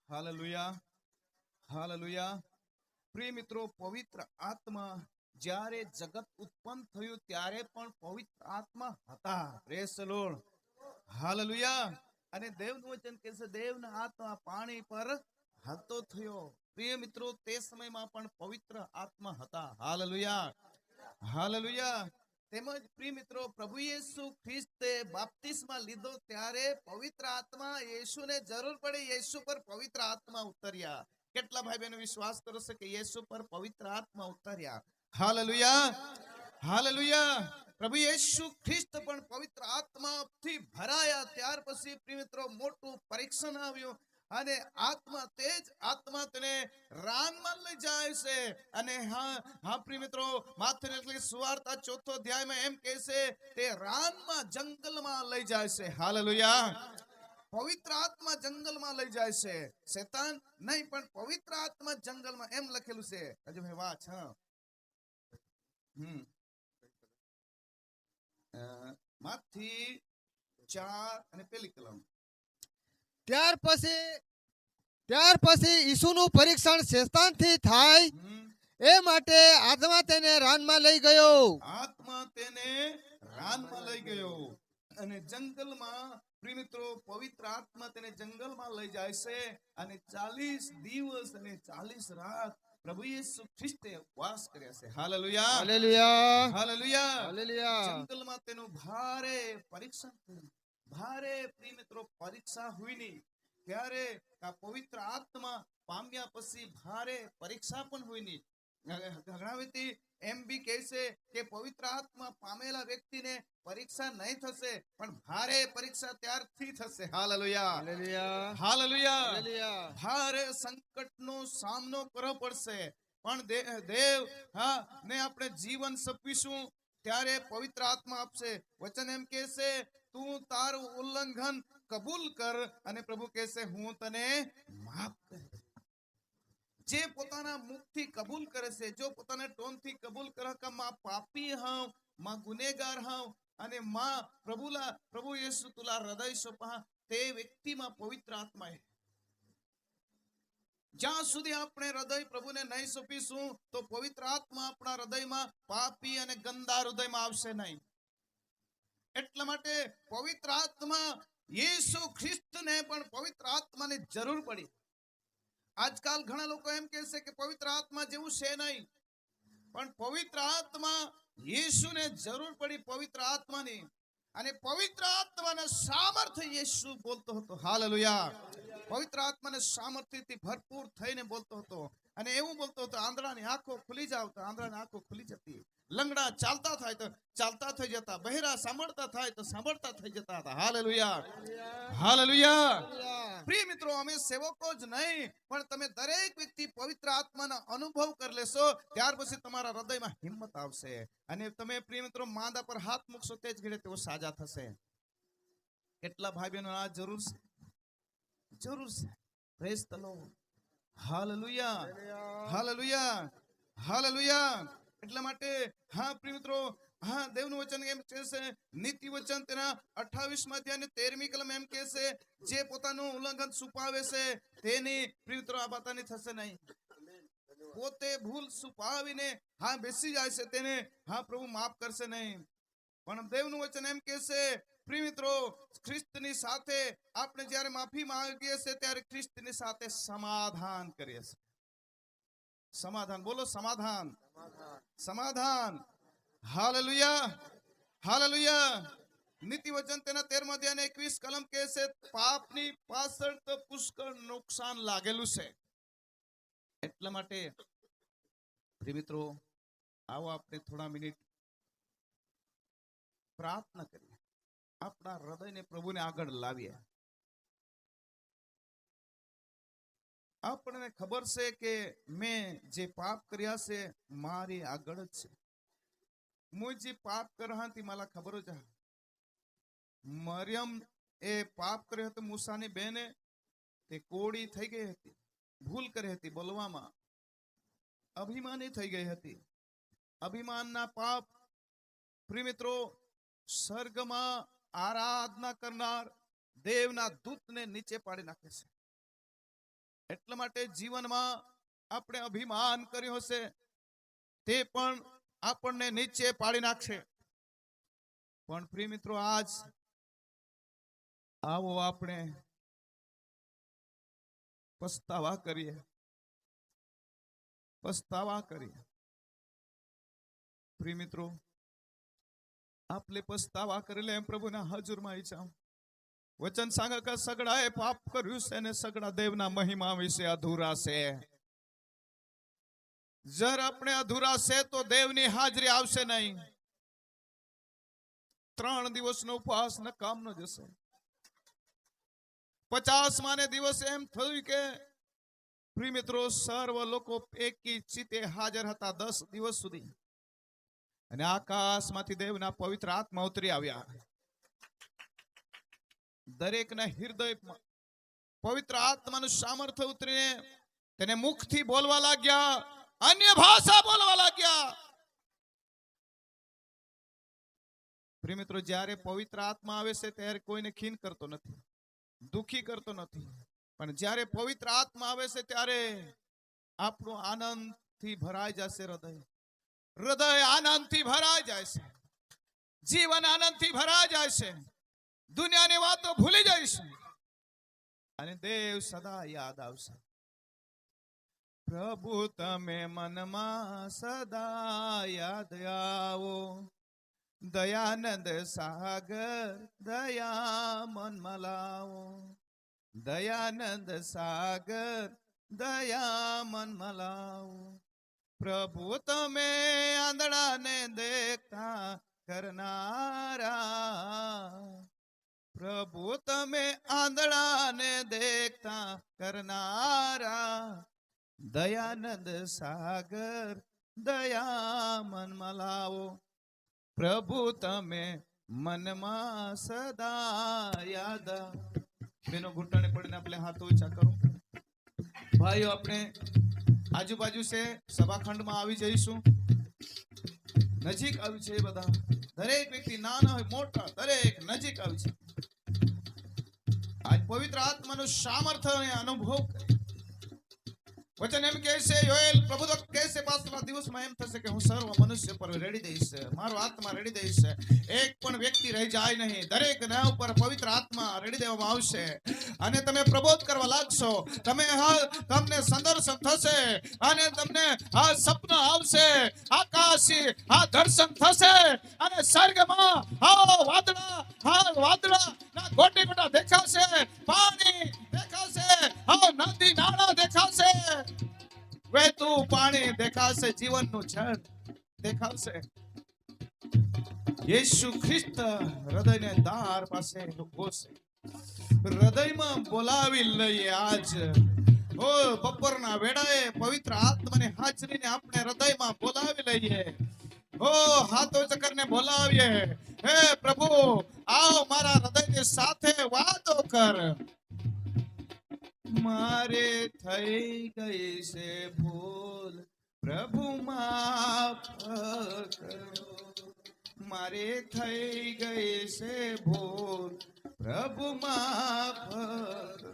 Hallelujah hallelujah પ્રિય મિત્રો, પવિત્ર આત્મા જ્યારે જગત ઉત્પન્ન થયું ત્યારે પણ પવિત્ર આત્મા હતા. Praise the lord. હાલેલુયા. અને દેવનું વચન કહે છે દેવના આત્મા પાણી પર હાલતો થયો. પ્રિય મિત્રો, તે સમયમાં પણ પવિત્ર આત્મા હતા. Hallelujah hallelujah. તેમજ પ્રિય મિત્રો, પ્રભુ યેસુ ખ્રિસ્તે બાપ્તિસ્મા લીધો ત્યારે પવિત્ર આત્મા યેસુને જરૂર પડી. યેસુ પર પવિત્ર આત્મા ઉતર્યા. કેટલા ભાઈ બહેનો વિશ્વાસ કરો છો કે યેસુ પર પવિત્ર આત્મા ઉતર્યા? Hallelujah hallelujah. પ્રભુ યેસુ ખ્રિસ્ત પણ પવિત્ર આત્માથી ભરાયા. ત્યાર પછી પ્રિય મિત્રો મોટું પરીક્ષણ આવ્યું અને આત્મા તેજ આત્મા તેને રાનમાં લઈ જાય છે. અને હા પ્રિય મિત્રો, માથે એટલે સુવાર્તા 4 અધ્યાયમાં એમ કહે છે તે રાનમાં જંગલમાં લઈ જાય છે. હાલેલુયા. પવિત્ર આત્મા જંગલમાં લઈ જાય છે, શેતાન નહીં, પણ પવિત્ર આત્મા જંગલમાં, એમ લખેલું છે. હજુ મેં વાત માથી 4 અને પેલી કલમ. ત્યાર પછી ઈસુનું પરીક્ષણ શેતાનથી થાય એ માટે આત્મા તેને રાનમાં લઈ ગયો. આત્મા તેને રાનમાં લઈ ગયો અને જંગલમાં પ્રિય મિત્રો પવિત્ર આત્મા તેને જંગલમાં લઈ જાય છે. અને 40 દિવસ અને 40 રાત પ્રભુ યેસુ ખ્રિસ્તે વાસ કર્યા છે. Hallelujah hallelujah hallelujah hallelujah. જંગલમાં તેનું ભારે પરીક્ષણ થયું. ભારે પ્રિય મિત્રો પરીક્ષા હુઈની. ત્યારે આ પવિત્ર આત્મા પામ્યા પછી ભારે પરીક્ષા પણ હુઈની. ઘણા વ્યક્તિ એમ બી કહે છે કે પવિત્ર આત્મા પામેલા વ્યક્તિને પરીક્ષા નહીં થશે, પણ ભારે પરીક્ષા ત્યારથી થશે. Hallelujah hallelujah hallelujah. હાલેલુયા. ભારે સંકટનો સામનો કરવો પડશે, પણ દેવ ને આપણે જીવન સપીશું ત્યારે પવિત્ર આત્મા આપશે. વચન એમ કહેશે તું તારું ઉલ્લંઘન કબૂલ કર અને પ્રભુ કહેશે હું તને માફ કરીશ. જે પોતાના મુખથી કબૂલ કરે છે, જો પોતાના ટોનથી કબૂલ કરે કે માં પાપી હું, માં ગુનેગાર હું અને માં પ્રભુ યેસુ તુલા હૃદય સોપા, તે વ્યક્તિમાં પવિત્ર આત્મા છે. જ્યાં સુધી આપણે હૃદય પ્રભુને નહીં સોંપીશું તો પવિત્ર આત્મા આપણા હૃદયમાં પાપી અને ગંદા હૃદયમાં આવશે નહીં. એટલા માટે પવિત્ર આત્મા યેસુ ખ્રિસ્તને પણ પવિત્ર આત્માની જરૂર પડી. આજકાલ ઘણા લોકો એમ કહે છે કે પવિત્ર આત્મા જેવું છે નહીં, પણ પવિત્ર આત્મા યેસુને જરૂર પડી પવિત્ર આત્માની. અને પવિત્ર આત્માના સામર્થ્ય યેસુ બોલતો હતો. હાલેલુયા. પવિત્ર આત્માને સામર્થ્યથી ભરપૂર થઈને બોલતો હતો અને એવું બોલતો હતો આંધળાની આંખો ખુલી જાવ તો આંધળાની આંખો ખુલી જતી, લંગડા ચાલતા થાય તો ચાલતા થઈ જતા, બહેરા સાંભળતા થાય તો સાંભળતા થઈ જતા હતા. Hallelujah hallelujah. પ્રિય મિત્રો, અમે સેવકો જ નહીં, પણ તમે દરેક વ્યક્તિ પવિત્ર આત્માના અનુભવ કરી લેશો ત્યાર પછી તમારા હૃદયમાં હિંમત આવશે અને તમે પ્રિય મિત્રો માંદા પર હાથ મૂકશો તે જ ઘડીએ તેઓ સાજા થશે. કેટલા ભાઈ બહેનો આ જરૂર છે? જરૂર છે. Praise the lord. Hallelujah hallelujah hallelujah. એટલા માટે હા પ્રિય મિત્રો, હા દેવનું વચન એમ કહે છે, નીતિ વચન તેના 28મા અધ્યાયની 13મી કલમ એમ કહે છે જે પોતાનું ઉલ્લંઘન છુપાવે છે તેની પ્રિય મિત્રો આ બાતાની થશે નહીં. પોતે ભૂલ છુપાવીને હા બેસી જાય છે તેને હા પ્રભુ માફ કરશે નહીં. પણ દેવનું વચન એમ કહે છે પ્રિય મિત્રો, ખ્રિસ્તની સાથે આપણે જ્યારે માફી માંગીએ છીએ ત્યારે ખ્રિસ્તની સાથે સમાધાન કરીએ છીએ. સમાધાન બોલો, સમાધાન સમાધાન. Hallelujah hallelujah. નીતિ વચન તેના 13મા અધ્યાયના 21 કલમ કહે છે પાપની પાછળ તો પુષ્કળ નુકસાન લાગેલું છે. એટલા માટે પ્રિય મિત્રો આવો આપણે થોડા મિનિટ પ્રાર્થના કરીએ, આપણા હૃદયને પ્રભુને આગળ લાવીએ. આપણને ખબર છે કે મેં જે પાપ કર્યા છે મારી આગળ જ છે. હું જે પાપ કર્યા હતી મને ખબર જ. મરિયમ એ પાપ કર્યો હતો, મૂસાની બેને તે કોળી થઈ ગઈ હતી, ભૂલ કરી હતી બોલવામાં, અભિમાની થઈ ગઈ હતી. અભિમાનના પાપ પ્રિય મિત્રો સ્વર્ગમાં આરાધના કરનાર દેવના દૂતને નીચે પાડી નાખે છે. એટલા માટે જીવનમાં આપણે અભિમાન કર્યું હશે તે પણ આપણને નીચે પાડી નાખશે. પણ પ્રિય મિત્રો, આજ આવો આપણે પસ્તાવા કરીએ. પ્રિય મિત્રો, આપણે પસ્તાવા કરી લે એમ પ્રભુના હજુરમાં ઈચ્છા. વચન सांगा કે સગડાએ પાપ કર્યું છે અને સગડા દેવના મહિમા વિશે અધૂરા છે. જર આપણે અધૂરા છે તો દેવની હાજરી આવશે નહીં. 3 દિવસનો ઉપવાસ નકામનો જશે. 50માને દિવસે એમ થયું કે પ્રિય મિત્રો, સર્વ લોકો એકી ચિત્તે હાજર હતા 10 દિવસ સુધી. અને આકાશમાંથી દેવના પવિત્ર આત્મા ઉતરી આવ્યા. દરેકના હૃદયમાં પવિત્ર આત્માનું સામર્થ્ય ઉતરીને તેને મુખથી બોલવા લાગ્યા, અન્ય ભાષા બોલવા લાગ્યા. પ્રિય મિત્રો, જ્યારે પવિત્ર આત્મા આવે છે ત્યારે કોઈને ખીન કરતો નથી, દુખી કરતો નથી. પણ જ્યારે પવિત્ર આત્મા આવે છે ત્યારે આપણું આનંદથી ભરાઈ જશે. હૃદય આનંદથી ભરાઈ જાય છે. જીવન આનંદથી ભરાઈ જાય છે. દુનિયાની વાતો ભૂલી જઈશું અને દેવ સદા યાદ આવશે. પ્રભુ તમે મનમાં સદા યાદ આવો, દયાનંદ સાગર દયા મનમાં લાવો. દયાનંદ સાગર દયા મનમાં લાવો. પ્રભુ તમે આંધળાને દેખતા કરનારા. પ્રભુ તમે આંધળાને દેખતા કરનારા. દયાનંદ સાગર દયા મનમાં લાવો. પ્રભુ તમે મનમાં સદા યાદ. બેનો ઘૂંટણે પડીને આપણે હાથ ઊંચા કરો. ભાઈઓ, આપણે આજુબાજુ છે સભાખંડમાં આવી જઈશું. નજીક આવી છે બધા. દરેક વ્યક્તિ, નાના હોય મોટા, દરેક નજીક આવી છે. આજ પવિત્ર આત્માનું સામર્થ્ય અનુભવ કરે. વચન એમ કહે છે, યોએલ પ્રભુ તો કહે છે, પાછલા દિવસમાં એમ થશે કે હું સર્વ મનુષ્ય પર રેડી દઈશ, મારો આત્મા રેડી દઈશ. એક પણ વ્યક્તિ રહી જાય નહીં. દરેક ના ઉપર પવિત્ર આત્મા રેડી દેવામાં આવશે અને તમે પ્રબોધ કરવા લાગશો. તમને સંદર્શન થશે અને તમને આ સપના આવશે, આકાશી આ દર્શન થશે અને સ્વર્ગમાં વાદળા ના ગોટી ગોટા દેખાશે, પાણી દેખાશે, નદી નાળા દેખાશે, વહેતું પાણી દેખાશે, જીવનનું જળ દેખાશે. યેસુ ખ્રિસ્ત હૃદયને દ્વાર પાસે ઉભો છે. હૃદયમાં બોલાવી લઈએ. આજ બપોરના વેળાએ પવિત્ર આત્માની હાજરીને આપણે હૃદયમાં બોલાવી લઈએ. હાથો ચક્કરને બોલાવીએ. હે પ્રભુ, આવ મારા હૃદયની સાથે વાતો કર. મારે થઈ ગઈ છે ભૂલ, પ્રભુ માફ કરો. મારે થઈ ગઈ છે ભૂલ, પ્રભુ માફ કરો.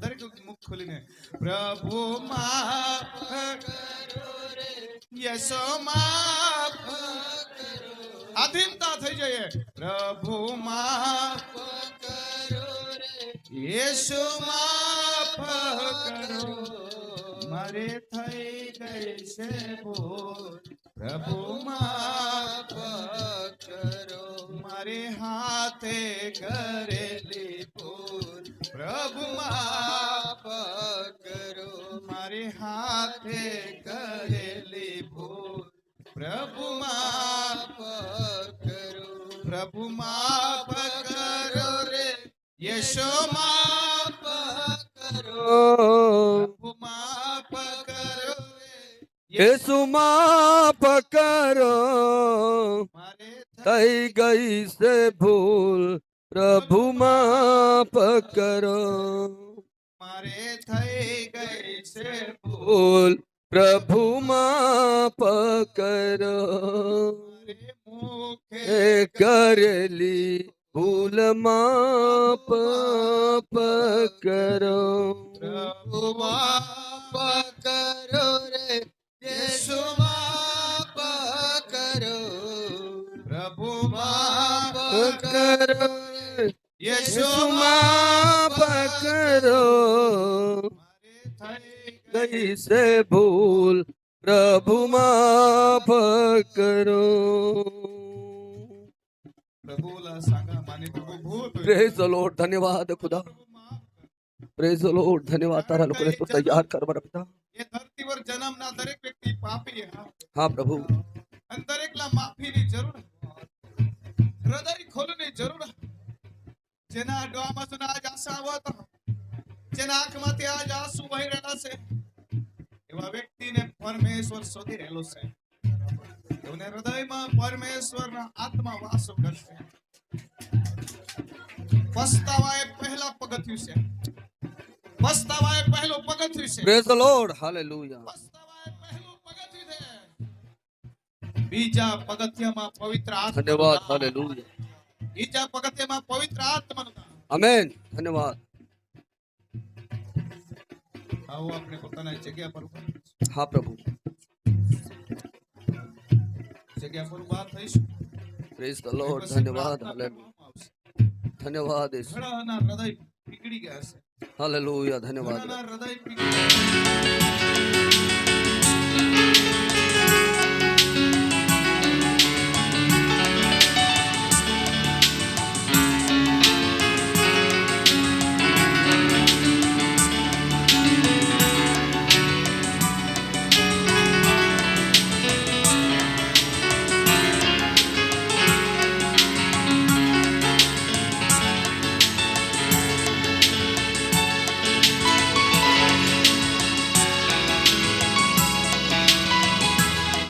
દરેક મુખ ખોલીને પ્રભુ માફ કરો રે, યસો માફ કરો. આધીનતા થઈ જઈએ. પ્રભુ માફ કરો રે, યસો માફ કરો. મારે થઈ ગઈ છે ભૂલ, પ્રભુ માફ કરો. મારે હાથે કરેલી ભૂલ, પ્રભુ માફ કરો. મારે હાથે કરેલી ભૂલ, પ્રભુ માફ કરો. પ્રભુ માફ કરો રે, યશો માફ કરો. પ્રભુ માફ કરો રે, યેસુ માફ કરો. મારે થઈ ગઈ છે ભૂલ, પ્રભુ માફ કરો. મારે થઈ ગઈ છે ભૂલ, ભૂલ પ્રભુ માફ કરો. મારે મુખે એ કરેલી ભૂલ માફ કરો. પ્રભુ માફ કરો રે યેસુ માફ કરો પ્રભુ માફ કરો યેસુ માફ કરો મારે થઈ ગઈ છે ભૂલ પ્રભુ માફ કરો પ્રભુ લા સાંગા માની પ્રભુ ભૂત પ્રેઝ ધ લોર્ડ ધન્યવાદ ખુદા પ્રેઝ ધ લોર્ડ ધન્યવાદ તારા લોકોને તું તૈયાર કર મારા પિતા એ ધરતી પર જન્મના દરેક વ્યક્તિ પાપી છે હા પ્રભુ અને દરેકલા માફીની જરૂર હૃદય ખોલની જરૂર જેના ડોળામાં સુના આજ આશા આવત જેના આંખમાંથી આજ આંસુ વહી રહેલા છે એવા વ્યક્તિને પરમેશ્વર શોધી રહેલો છે એમને હૃદયમાં પરમેશ્વરના આત્મા વાસો કરશે પસ્તાવા એ પહેલા પગથિયું છે પસ્તાવા એ પહેલું પગથિયું છે પ્રેઝ ધ લોર્ડ હાલેલુયા પસ્તાવા એ પહેલું પગથિયું છે બીજા પગથિયામાં પવિત્ર આત્મા ધન્યવાદ હાલેલુયા બીજા પગથિયામાં પવિત્ર આત્માનું દાન. આમેન ધન્યવાદ આવો આપણે પોતાના જગ્યા પર ઉભા હા પ્રભુ જગ્યા પર ઉભા થઈશું પ્રેઝ ધ લોર્ડ પછી ધન્યવાદ પ્રાર્થના હાલેલુયા કરવામાં આવશે. ધન્યવાદ యేసు ઘણાના હૃદય પીગળી ગયા છે હાલેલુયા ધન્યવાદ ઘણાના હૃદય પીગળી ગયા છે.